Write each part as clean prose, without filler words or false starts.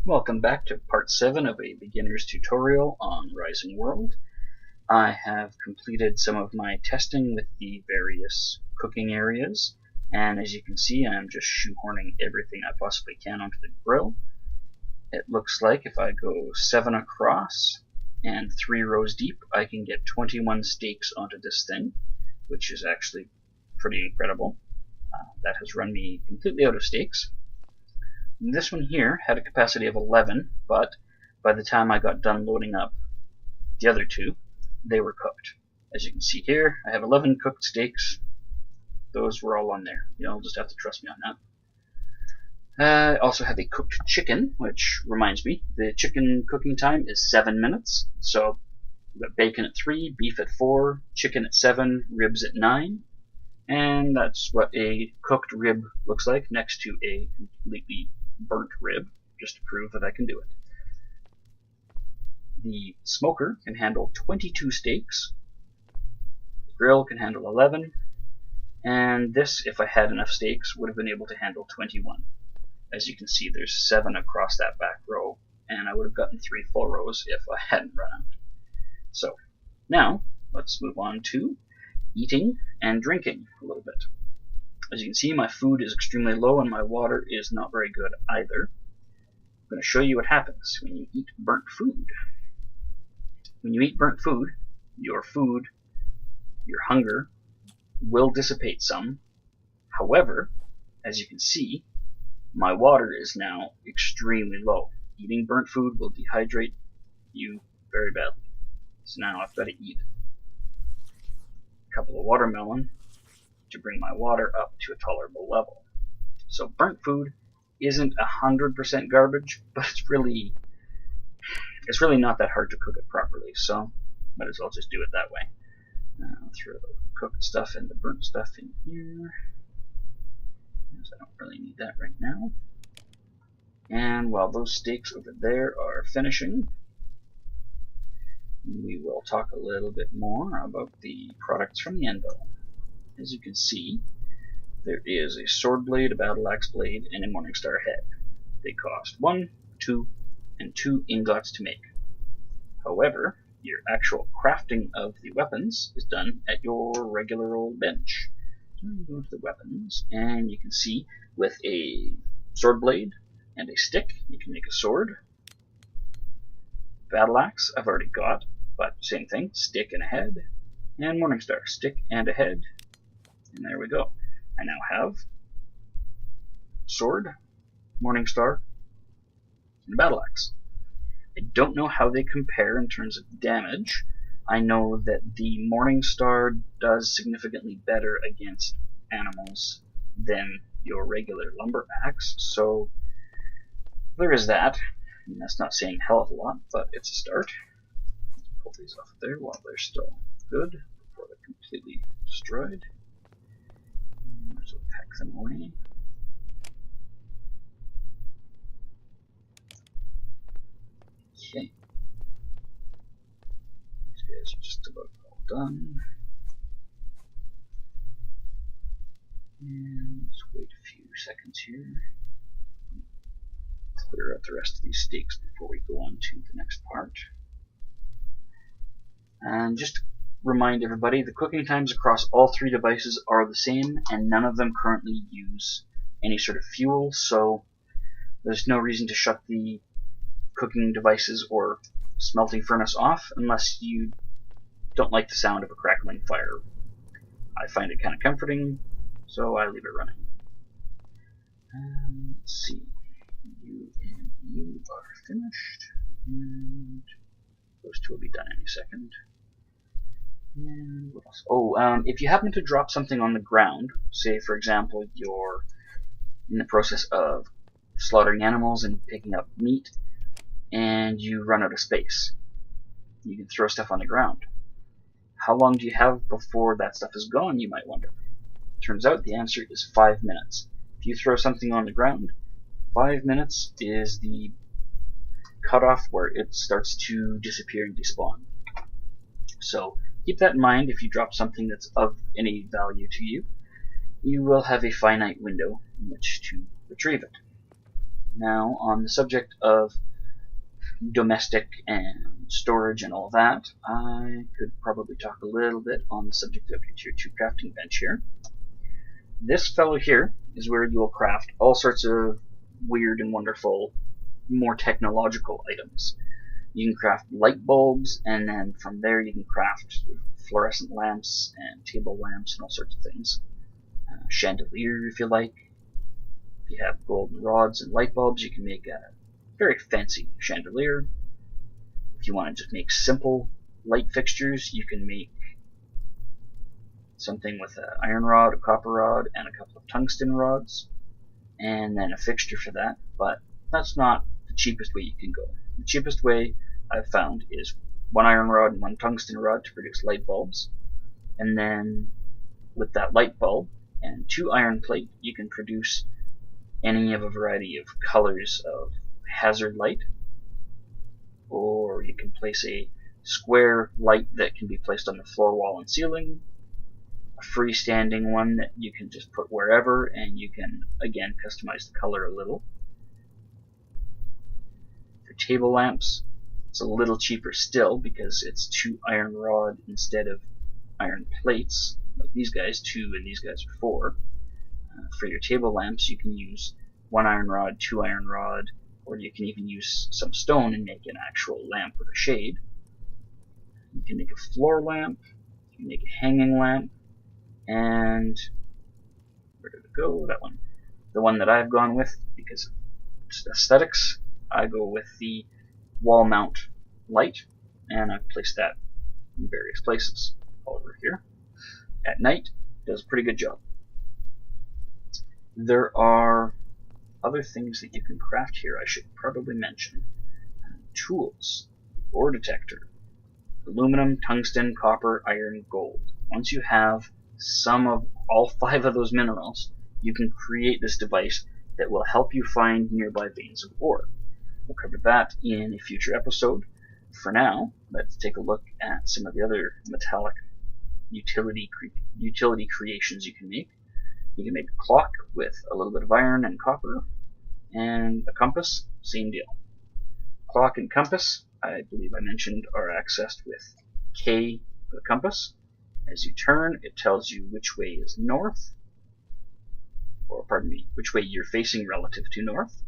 Welcome back to part 7 of a beginner's tutorial on Rising World. I have completed some of my testing with the various cooking areas, and as you can see I'm just shoehorning everything I possibly can onto the grill. It looks like if I go 7 across and 3 rows deep, I can get 21 steaks onto this thing, which is actually pretty incredible. That has run me completely out of steaks. This one here had a capacity of 11, but by the time I got done loading up the other two, they were cooked. As you can see here, I have 11 cooked steaks. Those were all on there. You'll just have to trust me on that. I also have a cooked chicken, which reminds me, the chicken cooking time is 7 minutes. So we've got bacon at 3, beef at 4, chicken at 7, ribs at 9. And that's what a cooked rib looks like next to a completely burnt rib, just to prove that I can do it. The smoker can handle 22 steaks, the grill can handle 11, and this, if I had enough steaks, would have been able to handle 21. As you can see, there's 7 across that back row, and I would have gotten 3 full rows if I hadn't run out. So, now, let's move on to eating and drinking a little bit. As you can see, my food is extremely low and my water is not very good either. I'm going to show you what happens when you eat burnt food. When you eat burnt food, your hunger, will dissipate some. However, as you can see, my water is now extremely low. Eating burnt food will dehydrate you very badly. So now I've got to eat a couple of watermelon to bring my water up to a tolerable level. So burnt food isn't 100% garbage, but it's really not that hard to cook it properly, so might as well just do it that way. I'll throw the cooked stuff and the burnt stuff in here, because I don't really need that right now. And while those steaks over there are finishing, we will talk a little bit more about the products from the anvil. As you can see, there is a sword blade, a battle axe blade, and a Morningstar head. They cost 1, 2, and 2 ingots to make. However, your actual crafting of the weapons is done at your regular old bench. So you go to the weapons, and you can see with a sword blade and a stick, you can make a sword. Battle axe I've already got, but same thing, stick and a head. And Morningstar, stick and a head. And there we go. I now have sword, Morningstar, and battle axe. I don't know how they compare in terms of damage. I know that the Morningstar does significantly better against animals than your regular lumber axe, so there is that. And that's not saying a hell of a lot, but it's a start. Let's pull these off there while they're still good, before they're completely destroyed. So pack them away. Okay. These guys are just about all done. And let's wait a few seconds here. Clear out the rest of these steaks before we go on to the next part. And just to remind everybody, the cooking times across all 3 devices are the same, and none of them currently use any sort of fuel, so there's no reason to shut the cooking devices or smelting furnace off unless you don't like the sound of a crackling fire. I find it kind of comforting, so I leave it running. Let's see. You and you are finished, and those 2 will be done any second. And what else? Oh, if you happen to drop something on the ground, say for example you're in the process of slaughtering animals and picking up meat, and you run out of space, you can throw stuff on the ground. How long do you have before that stuff is gone, you might wonder? Turns out the answer is 5 minutes. If you throw something on the ground, 5 minutes is the cutoff where it starts to disappear and despawn. So keep that in mind. If you drop something that's of any value to you, you will have a finite window in which to retrieve it. Now, on the subject of domestic and storage and all that, I could probably talk a little bit on the subject of your Tier 2 crafting bench here. This fellow here is where you will craft all sorts of weird and wonderful, more technological items. You can craft light bulbs, and then from there you can craft fluorescent lamps and table lamps and all sorts of things. Chandelier, if you like. If you have golden rods and light bulbs, you can make a very fancy chandelier. If you want to just make simple light fixtures, you can make something with an iron rod, a copper rod, and a couple of tungsten rods, and then a fixture for that. But that's not the cheapest way you can go. The cheapest way I've found is one iron rod and one tungsten rod to produce light bulbs, and then with that light bulb and 2 iron plate, you can produce any of a variety of colors of hazard light, or you can place a square light that can be placed on the floor, wall, and ceiling, a freestanding one that you can just put wherever, and you can again customize the color a little. For table lamps, it's a little cheaper still because it's 2 iron rod instead of iron plates, like these guys, 2 and these guys are 4. For your table lamps, you can use 1 iron rod, 2 iron rod, or you can even use some stone and make an actual lamp with a shade. You can make a floor lamp, you can make a hanging lamp, and where did it go? That one. The one that I've gone with, because of aesthetics, I go with the wall mount light, and I've placed that in various places all over here. At night, it does a pretty good job. There are other things that you can craft here I should probably mention. Tools, ore detector, aluminum, tungsten, copper, iron, gold. Once you have some of all 5 of those minerals, you can create this device that will help you find nearby veins of ore. We'll cover that in a future episode. For now, let's take a look at some of the other metallic utility creations you can make. You can make a clock with a little bit of iron and copper, and a compass, same deal. Clock and compass, I believe I mentioned, are accessed with K for the compass. As you turn, it tells you which way is north, or pardon me, which way you're facing relative to north.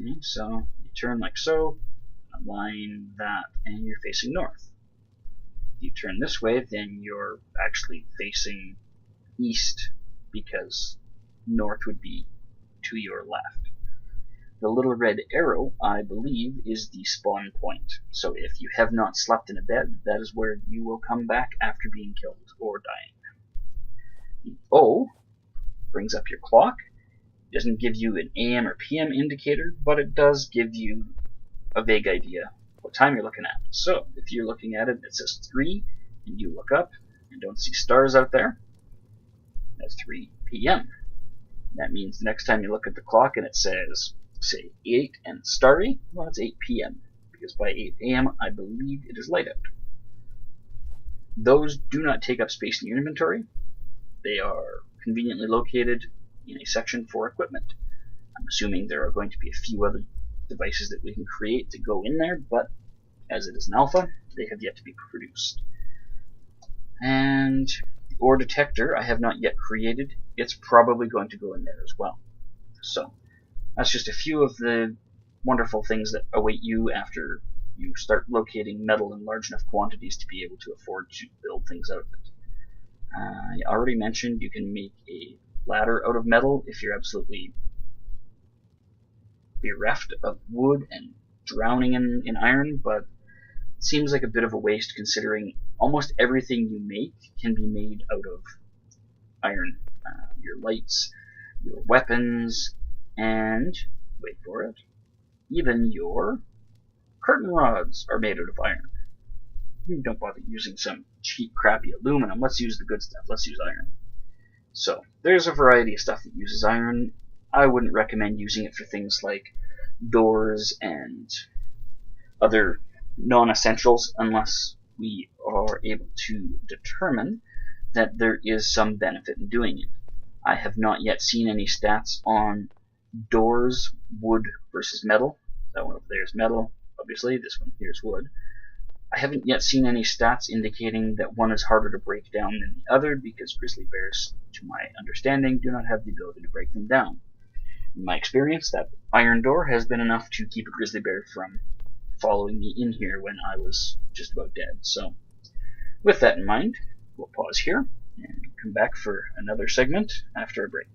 Okay, so you turn like so, align that, and you're facing north. If you turn this way, then you're actually facing east, because north would be to your left. The little red arrow, I believe, is the spawn point. So if you have not slept in a bed, that is where you will come back after being killed or dying. The O brings up your clock. It doesn't give you an AM or PM indicator, but it does give you a vague idea what time you're looking at. So if you're looking at it, it says 3, and you look up and don't see stars out there, that's 3 PM. That means the next time you look at the clock and it says, say, 8 and starry, well, it's 8 PM, because by 8 AM, I believe it is light out. Those do not take up space in your inventory. They are conveniently located in a section for equipment. I'm assuming there are going to be a few other devices that we can create to go in there, but as it is an alpha, they have yet to be produced. And the ore detector I have not yet created. It's probably going to go in there as well. So that's just a few of the wonderful things that await you after you start locating metal in large enough quantities to be able to afford to build things out of it. I already mentioned you can make a ladder out of metal if you're absolutely bereft of wood and drowning in iron, but it seems like a bit of a waste considering almost everything you make can be made out of iron. Your lights, your weapons, and, wait for it, even your curtain rods are made out of iron. Don't bother using some cheap, crappy aluminum. Let's use the good stuff. Let's use iron. So, there's a variety of stuff that uses iron. I wouldn't recommend using it for things like doors and other non-essentials unless we are able to determine that there is some benefit in doing it. I have not yet seen any stats on doors, wood versus metal. That one over there is metal, obviously. This one here is wood. I haven't yet seen any stats indicating that one is harder to break down than the other, because grizzly bears, to my understanding, do not have the ability to break them down. In my experience, that iron door has been enough to keep a grizzly bear from following me in here when I was just about dead. So, with that in mind, we'll pause here and come back for another segment after a break.